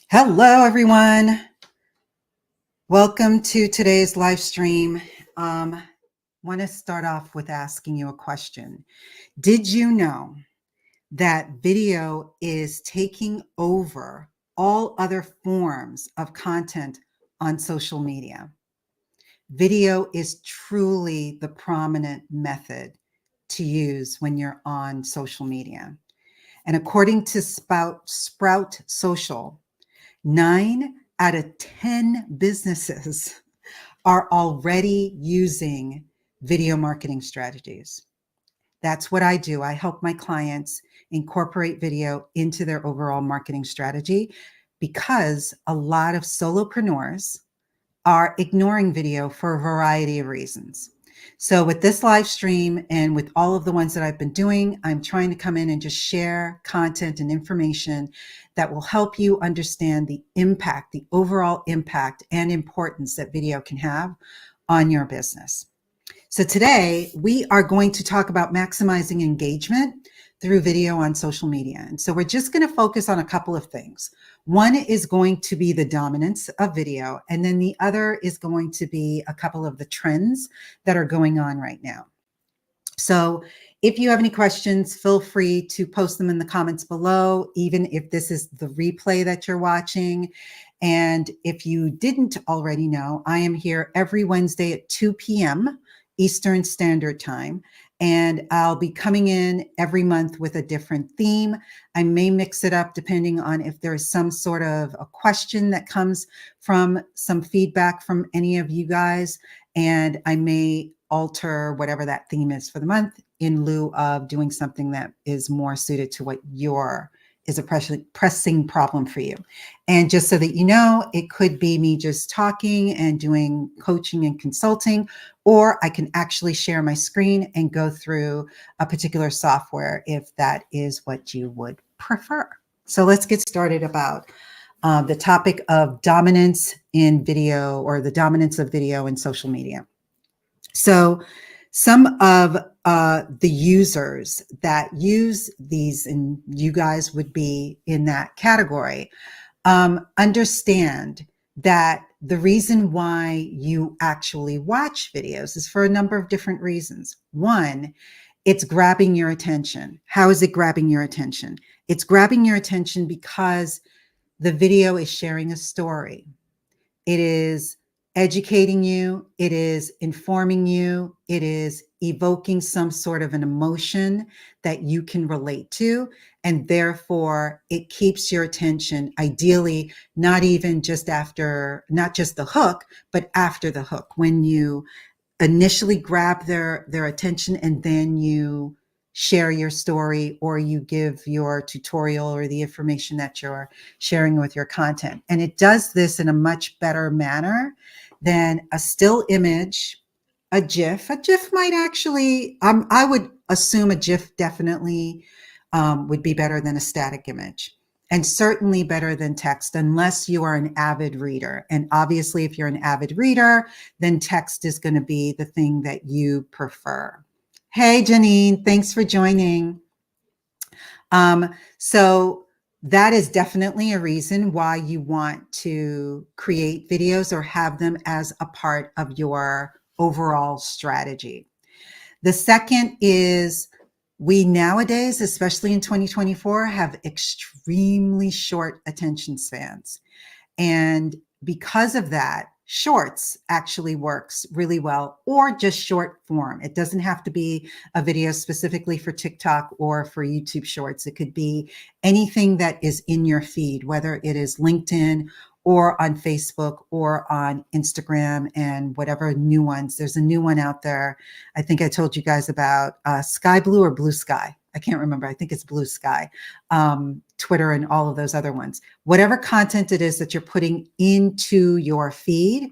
Hello, everyone. Welcome to today's live stream. Want to start off with asking you a question. Did you know that video is taking over all other forms of content on social media? Video is truly the prominent method to use when you're on social media. And according to Sprout Social, 9 out of 10 businesses are already using video marketing strategies. That's what I do. I help my clients incorporate video into their overall marketing strategy because a lot of solopreneurs are ignoring video for a variety of reasons. So with this live stream and with all of the ones that I've been doing, I'm trying to come in and just share content and information that will help you understand the impact, the overall impact and importance that video can have on your business. So today we are going to talk about maximizing engagement through video on social media. And so we're just going to focus on a couple of things. One is going to be the dominance of video, and then the other is going to be a couple of the trends that are going on right now. So if you have any questions, feel free to post them in the comments below, even if this is the replay that you're watching. And if you didn't already know, I am here every Wednesday at 2 p.m. Eastern Standard Time. And I'll be coming in every month with a different theme. I may mix it up depending on if there's some sort of a question that comes from some feedback from any of you guys. And I may alter whatever that theme is for the month in lieu of doing something that is more suited to what is a pressing problem for you. And just so that you know, it could be me just talking and doing coaching and consulting, or I can actually share my screen and go through a particular software if that is what you would prefer. So let's get started about the topic of dominance in video, or the dominance of video in social media. So some of the users that use these, and you guys would be in that category, understand that the reason why you actually watch videos is for a number of different reasons. One, it's grabbing your attention. How is it grabbing your attention? It's grabbing your attention because the video is sharing a story. It is educating you, it is informing you, it is evoking some sort of an emotion that you can relate to, and therefore it keeps your attention, ideally not just the hook, but after the hook, when you initially grab their attention and then you share your story or you give your tutorial or the information that you're sharing with your content. And it does this in a much better manner than a still image, a GIF. A GIF might actually, I would assume a GIF definitely would be better than a static image, and certainly better than text, unless you are an avid reader. And obviously, if you're an avid reader, then text is going to be the thing that you prefer. Hey, Janine, thanks for joining. So that is definitely a reason why you want to create videos or have them as a part of your overall strategy. The second is, we nowadays, especially in 2024, have extremely short attention spans. And because of that, shorts actually works really well, or just short form. It doesn't have to be a video specifically for TikTok or for YouTube Shorts. It could be anything that is in your feed, whether it is LinkedIn or on Facebook or on Instagram and whatever new ones. There's a new one out there. I think I told you guys about Sky Blue or Blue Sky. I can't remember. I think it's Blue Sky, Twitter, and all of those other ones. Whatever content it is that you're putting into your feed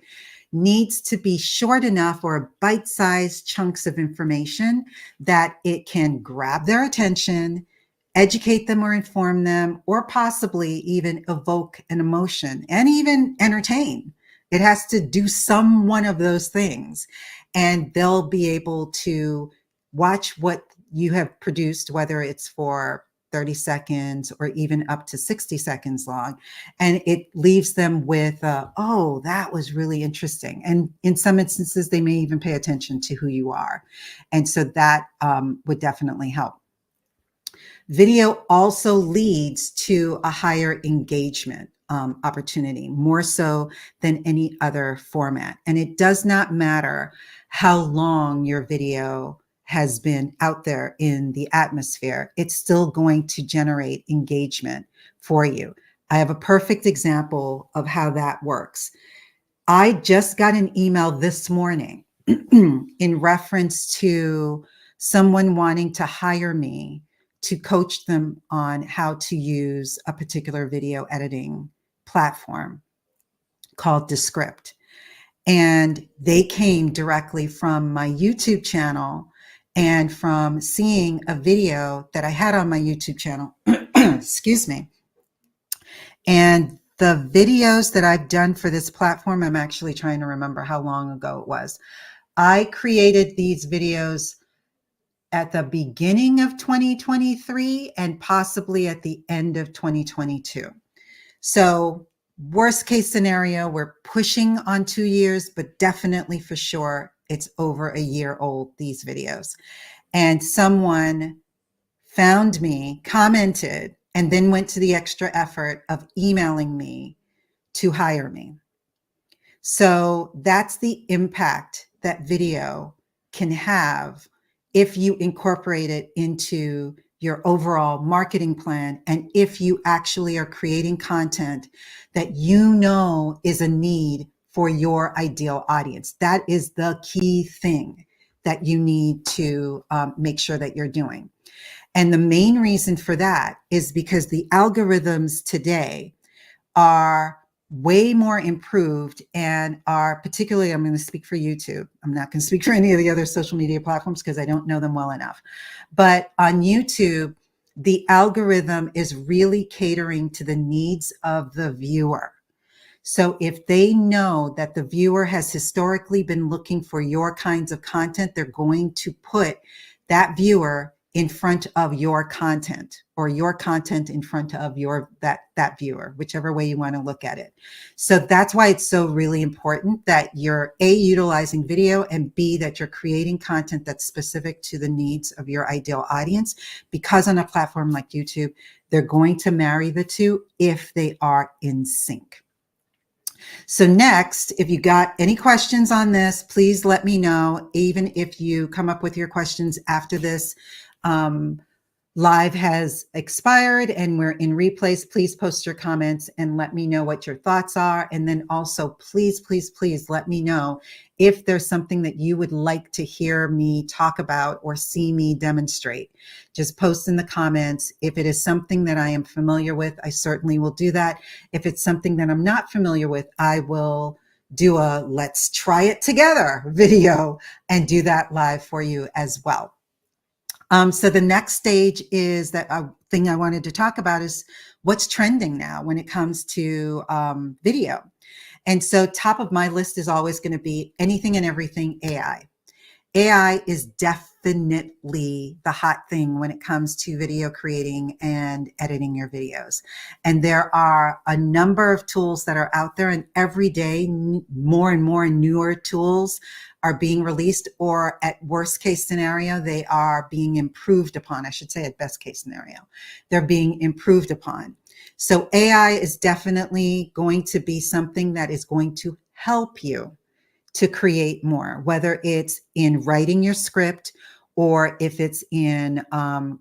needs to be short enough, or bite-sized chunks of information that it can grab their attention, educate them or inform them, or possibly even evoke an emotion and even entertain. It has to do some one of those things, and they'll be able to watch what you have produced, whether it's for 30 seconds, or even up to 60 seconds long. And it leaves them with, oh, that was really interesting. And in some instances, they may even pay attention to who you are. And so that would definitely help. Video also leads to a higher engagement opportunity, more so than any other format. And it does not matter how long your video has been out there in the atmosphere, it's still going to generate engagement for you. I have a perfect example of how that works. I just got an email this morning in reference to someone wanting to hire me to coach them on how to use a particular video editing platform called Descript. And they came directly from my YouTube channel and from seeing a video that I had on my YouTube channel. Excuse me. And the videos that I've done for this platform, I'm actually trying to remember how long ago it was. I created these videos at the beginning of 2023 and possibly at the end of 2022. So worst case scenario, we're pushing on 2 years, but definitely for sure, it's over a year old, these videos. And someone found me, commented, and then went to the extra effort of emailing me to hire me. So that's the impact that video can have if you incorporate it into your overall marketing plan, and if you actually are creating content that you know is a need for your ideal audience. That is the key thing that you need to make sure that you're doing. And the main reason for that is because the algorithms today are way more improved and are particularly, I'm going to speak for YouTube. I'm not going to speak for any of the other social media platforms because I don't know them well enough. But on YouTube, the algorithm is really catering to the needs of the viewer. So if they know that the viewer has historically been looking for your kinds of content, they're going to put that viewer in front of your content, or your content in front of that viewer, whichever way you want to look at it. So that's why it's so really important that you're A, utilizing video, and B, that you're creating content that's specific to the needs of your ideal audience, because on a platform like YouTube, they're going to marry the two if they are in sync. So next, if you got any questions on this, please let me know. Even if you come up with your questions after this live has expired and we're in replays, please post your comments and let me know what your thoughts are. And then also, please, please, please let me know if there's something that you would like to hear me talk about or see me demonstrate. Just post in the comments. If it is something that I am familiar with, I certainly will do that. If it's something that I'm not familiar with, I will do a let's try it together video and do that live for you as well. So the next stage is that thing I wanted to talk about is what's trending now when it comes to video. And so top of my list is always going to be anything and everything AI. AI is definitely the hot thing when it comes to video creating and editing your videos. And there are a number of tools that are out there, and every day more and more newer tools are being released, or at worst case scenario, they are being improved upon. I should say at best case scenario, they're being improved upon. So AI is definitely going to be something that is going to help you to create more, whether it's in writing your script, or if it's in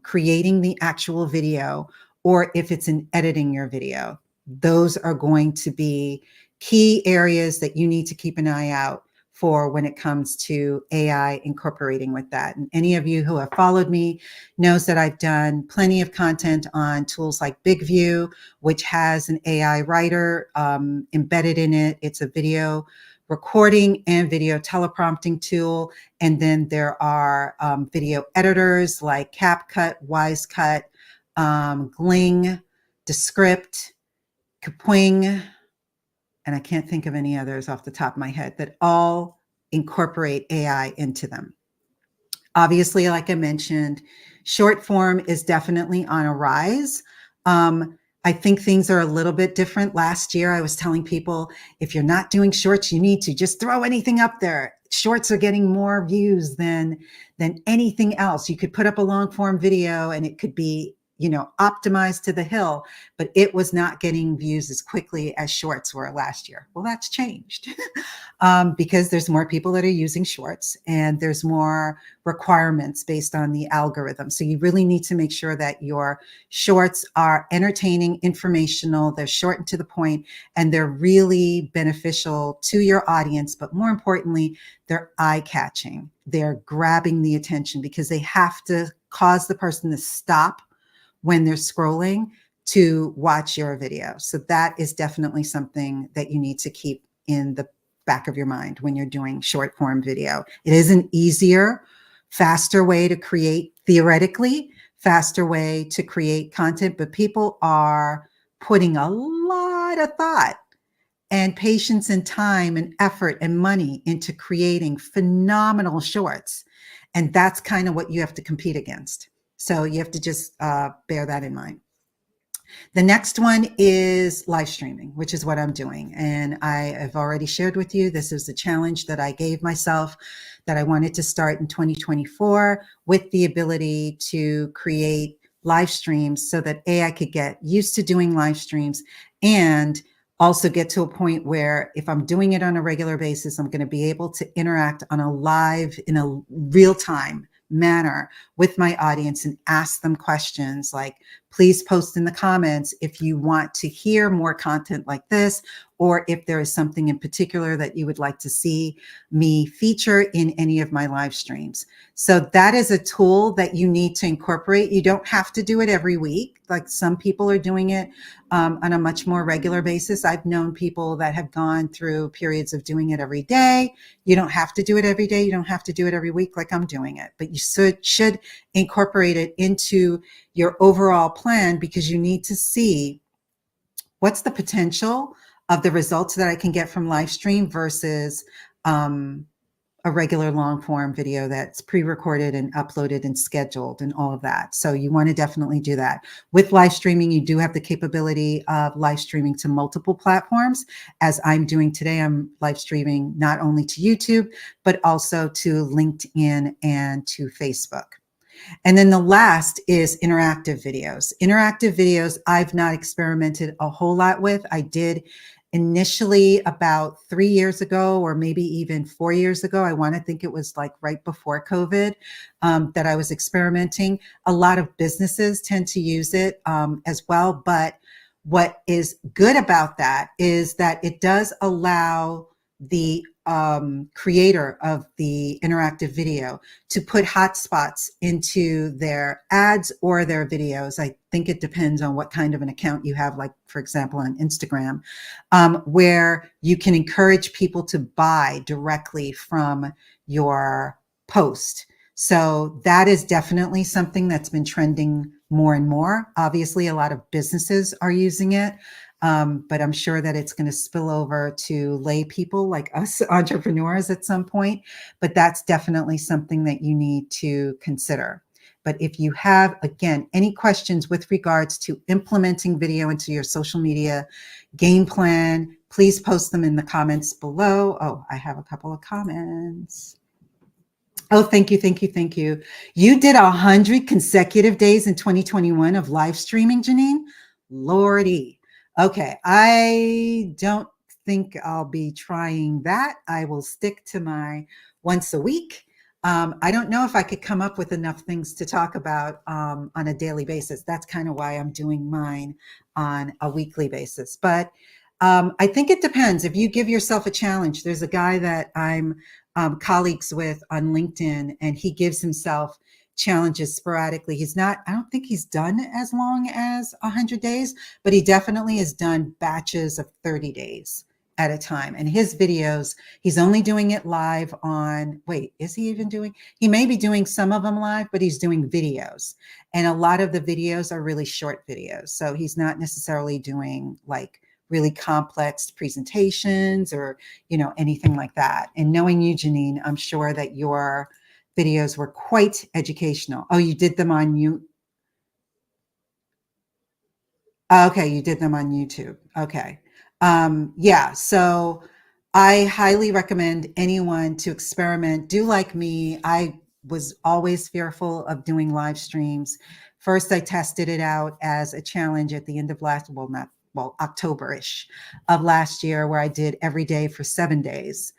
creating the actual video, or if it's in editing your video. Those are going to be key areas that you need to keep an eye out for when it comes to AI incorporating with that. And any of you who have followed me knows that I've done plenty of content on tools like BigView, which has an AI writer embedded in it. It's a video recording and video teleprompting tool. And then there are video editors like CapCut, WiseCut, Gling, Descript, Kapwing, and I can't think of any others off the top of my head that all incorporate AI into them. Obviously, like I mentioned, short form is definitely on a rise. I think things are a little bit different. Last year, I was telling people, if you're not doing shorts, you need to just throw anything up there. Shorts are getting more views than anything else. You could put up a long form video and it could be, optimized to the hill, but it was not getting views as quickly as shorts were last year. Well, that's changed. Because there's more people that are using shorts and there's more requirements based on the algorithm. So you really need to make sure that your shorts are entertaining, informational, they're short and to the point, and they're really beneficial to your audience. But more importantly, they're eye-catching. They're grabbing the attention because they have to cause the person to stop when they're scrolling to watch your video. So that is definitely something that you need to keep in the back of your mind when you're doing short form video. It is an easier, faster way to create, theoretically, faster way to create content, but people are putting a lot of thought and patience and time and effort and money into creating phenomenal shorts. And that's kind of what you have to compete against. So you have to just bear that in mind. The next one is live streaming, which is what I'm doing. And I have already shared with you, this is the challenge that I gave myself that I wanted to start in 2024 with the ability to create live streams so that I could get used to doing live streams and also get to a point where if I'm doing it on a regular basis, I'm going to be able to interact on a live, in a real time manner with my audience and ask them questions like, please post in the comments if you want to hear more content like this, or if there is something in particular that you would like to see me feature in any of my live streams. So that is a tool that you need to incorporate. You don't have to do it every week. Like some people are doing it on a much more regular basis. I've known people that have gone through periods of doing it every day. You don't have to do it every day. You don't have to do it every week like I'm doing it, but you should incorporate it into your overall plan because you need to see what's the potential of the results that I can get from live stream versus a regular long form video that's pre-recorded and uploaded and scheduled and all of that. So you want to definitely do that. With live streaming, you do have the capability of live streaming to multiple platforms. As I'm doing today, I'm live streaming not only to YouTube, but also to LinkedIn and to Facebook. And then the last is interactive videos. Interactive videos, I've not experimented a whole lot with. I did initially about 3 years ago, or maybe even 4 years ago. I want to think it was like right before COVID that I was experimenting. A lot of businesses tend to use it as well. But what is good about that is that it does allow the creator of the interactive video to put hotspots into their ads or their videos. I think it depends on what kind of an account you have, like, for example, on Instagram, where you can encourage people to buy directly from your post. So that is definitely something that's been trending more and more. Obviously, a lot of businesses are using it. But I'm sure that it's going to spill over to lay people like us entrepreneurs at some point. But that's definitely something that you need to consider. But if you have, again, any questions with regards to implementing video into your social media game plan, please post them in the comments below. Oh, I have a couple of comments. Oh, thank you, thank you, thank you. You did 100 consecutive days in 2021 of live streaming, Janine? Lordy. Okay, I don't think I'll be trying that. I will stick to my once a week. I don't know if I could come up with enough things to talk about on a daily basis. That's kind of why I'm doing mine on a weekly basis. But I think it depends. If you give yourself a challenge, there's a guy that I'm colleagues with on LinkedIn, and he gives himself challenges sporadically. I don't think he's done as long as 100 days, but he definitely has done batches of 30 days at a time. And his videos, he's only doing it live on, is he even doing, he may be doing some of them live, but he's doing videos. And a lot of the videos are really short videos. So he's not necessarily doing like really complex presentations or, anything like that. And knowing you, Janine, I'm sure that you're videos were quite educational. Oh, you did them on you. Okay, you did them on YouTube. Okay. Yeah, so I highly recommend anyone to experiment. Do like me. I was always fearful of doing live streams. First, I tested it out as a challenge at the end of last, well, not, well, October-ish of last year, where I did every day for 7 days.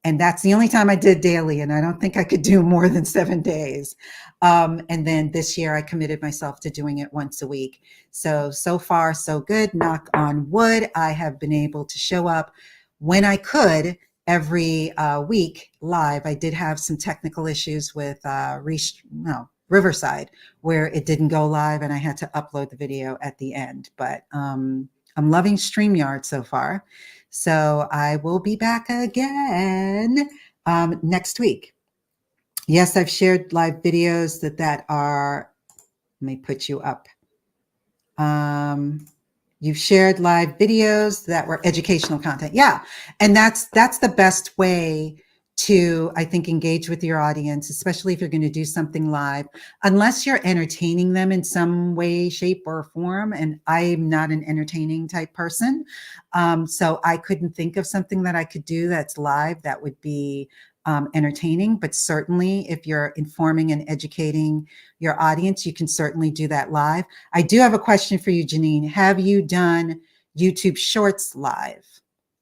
And that's the only time I did daily. And I don't think I could do more than 7 days. And then this year I committed myself to doing it once a week. So far, so good. Knock on wood. I have been able to show up when I could every week live. I did have some technical issues with Riverside, where it didn't go live and I had to upload the video at the end. But I'm loving StreamYard so far. So I will be back again next week. Yes, I've shared live videos that are, let me put you up. You've shared live videos that were educational content. Yeah. And that's the best way to, I think, engage with your audience, especially if you're going to do something live, unless you're entertaining them in some way, shape, or form. And I'm not an entertaining type person. So I couldn't think of something that I could do that's live that would be entertaining, but certainly if you're informing and educating your audience, you can certainly do that live. I do have a question for you, Janine. Have you done YouTube Shorts live?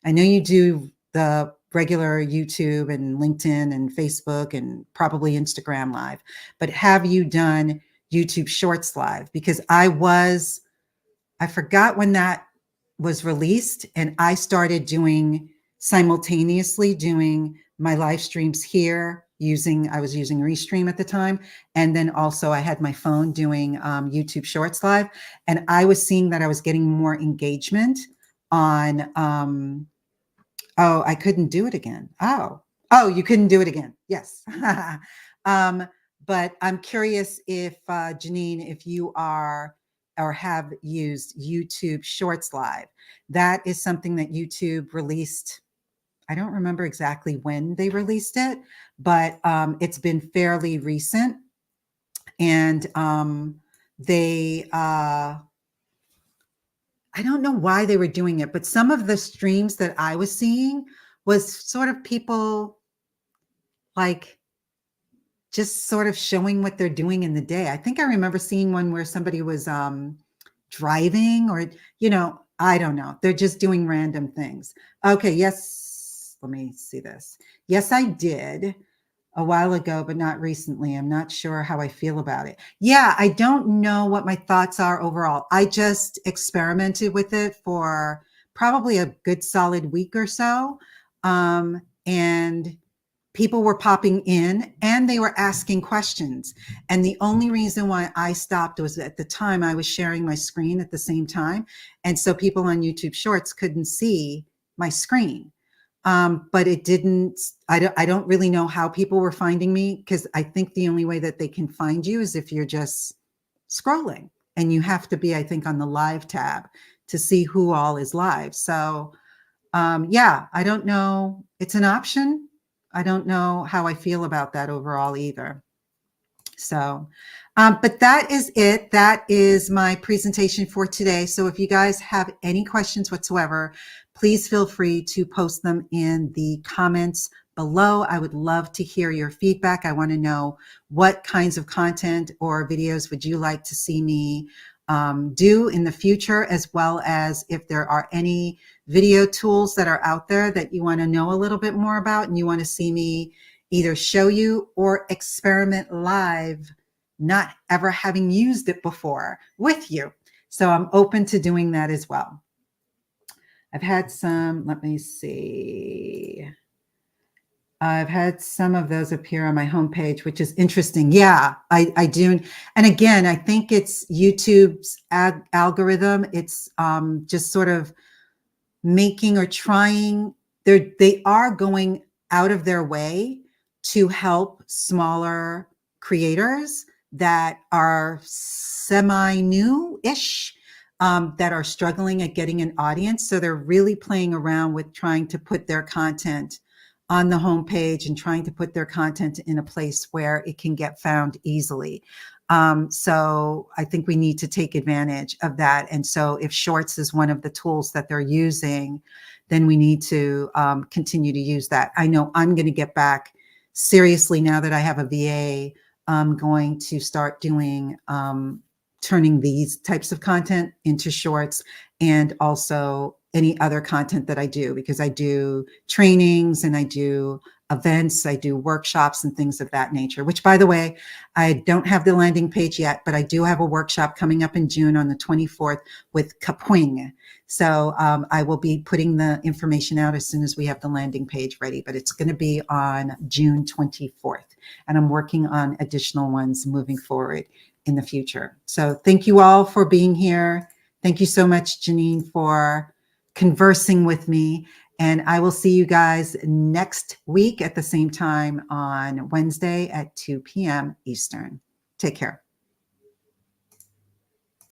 I know you do the regular YouTube and LinkedIn and Facebook and probably Instagram live, but have you done YouTube Shorts live? Because I forgot when that was released, and I started simultaneously doing my live streams here I was using Restream at the time. And then also I had my phone doing YouTube Shorts live. And I was seeing that I was getting more engagement on, oh, I couldn't do it again. Oh, you couldn't do it again. Yes. But I'm curious if, Janine, if you are or have used YouTube Shorts live. That is something that YouTube released. I don't remember exactly when they released it, but it's been fairly recent. And I don't know why they were doing it, but some of the streams that I was seeing was sort of people like just sort of showing what they're doing in the day. I think I remember seeing one where somebody was driving, or, I don't know. They're just doing random things. Okay, yes. Let me see this. Yes, I did a while ago, but not recently. I'm not sure how I feel about it. Yeah, I don't know what my thoughts are overall. I just experimented with it for probably a good solid week or so. And people were popping in and they were asking questions. And the only reason why I stopped was at the time I was sharing my screen at the same time. And so people on YouTube Shorts couldn't see my screen. But it didn't, I don't really know how people were finding me, because I think the only way that they can find you is if you're just scrolling, and you have to be, I think, on the live tab to see who all is live. So yeah, I don't know. It's an option. I don't know how I feel about that overall either. So, but that is it. That is my presentation for today. So if you guys have any questions whatsoever, please feel free to post them in the comments below. I would love to hear your feedback. I want to know what kinds of content or videos would you like to see me do in the future, as well as if there are any video tools that are out there that you want to know a little bit more about and you want to see me either show you or experiment live, not ever having used it before, with you. So I'm open to doing that as well. I've had some, let me see. I've had some of those appear on my homepage, which is interesting. Yeah, I do. And again, I think it's YouTube's algorithm. It's just sort of making or trying, they are going out of their way to help smaller creators that are semi-new-ish, that are struggling at getting an audience. So they're really playing around with trying to put their content on the homepage and trying to put their content in a place where it can get found easily. So I think we need to take advantage of that. And so if Shorts is one of the tools that they're using, then we need to continue to use that. I know I'm going to get back seriously now that I have a VA. I'm going to start doing turning these types of content into Shorts, and also any other content that I do, because I do trainings and I do events, I do workshops and things of that nature, which, by the way, I don't have the landing page yet, but I do have a workshop coming up in June on the 24th with Kapwing. So I will be putting the information out as soon as we have the landing page ready, but it's going to be on June 24th. And I'm working on additional ones moving forward in the future. So thank you all for being here. Thank you so much, Janine, for conversing with me. And I will see you guys next week at the same time on Wednesday at 2 p.m. Eastern. Take care.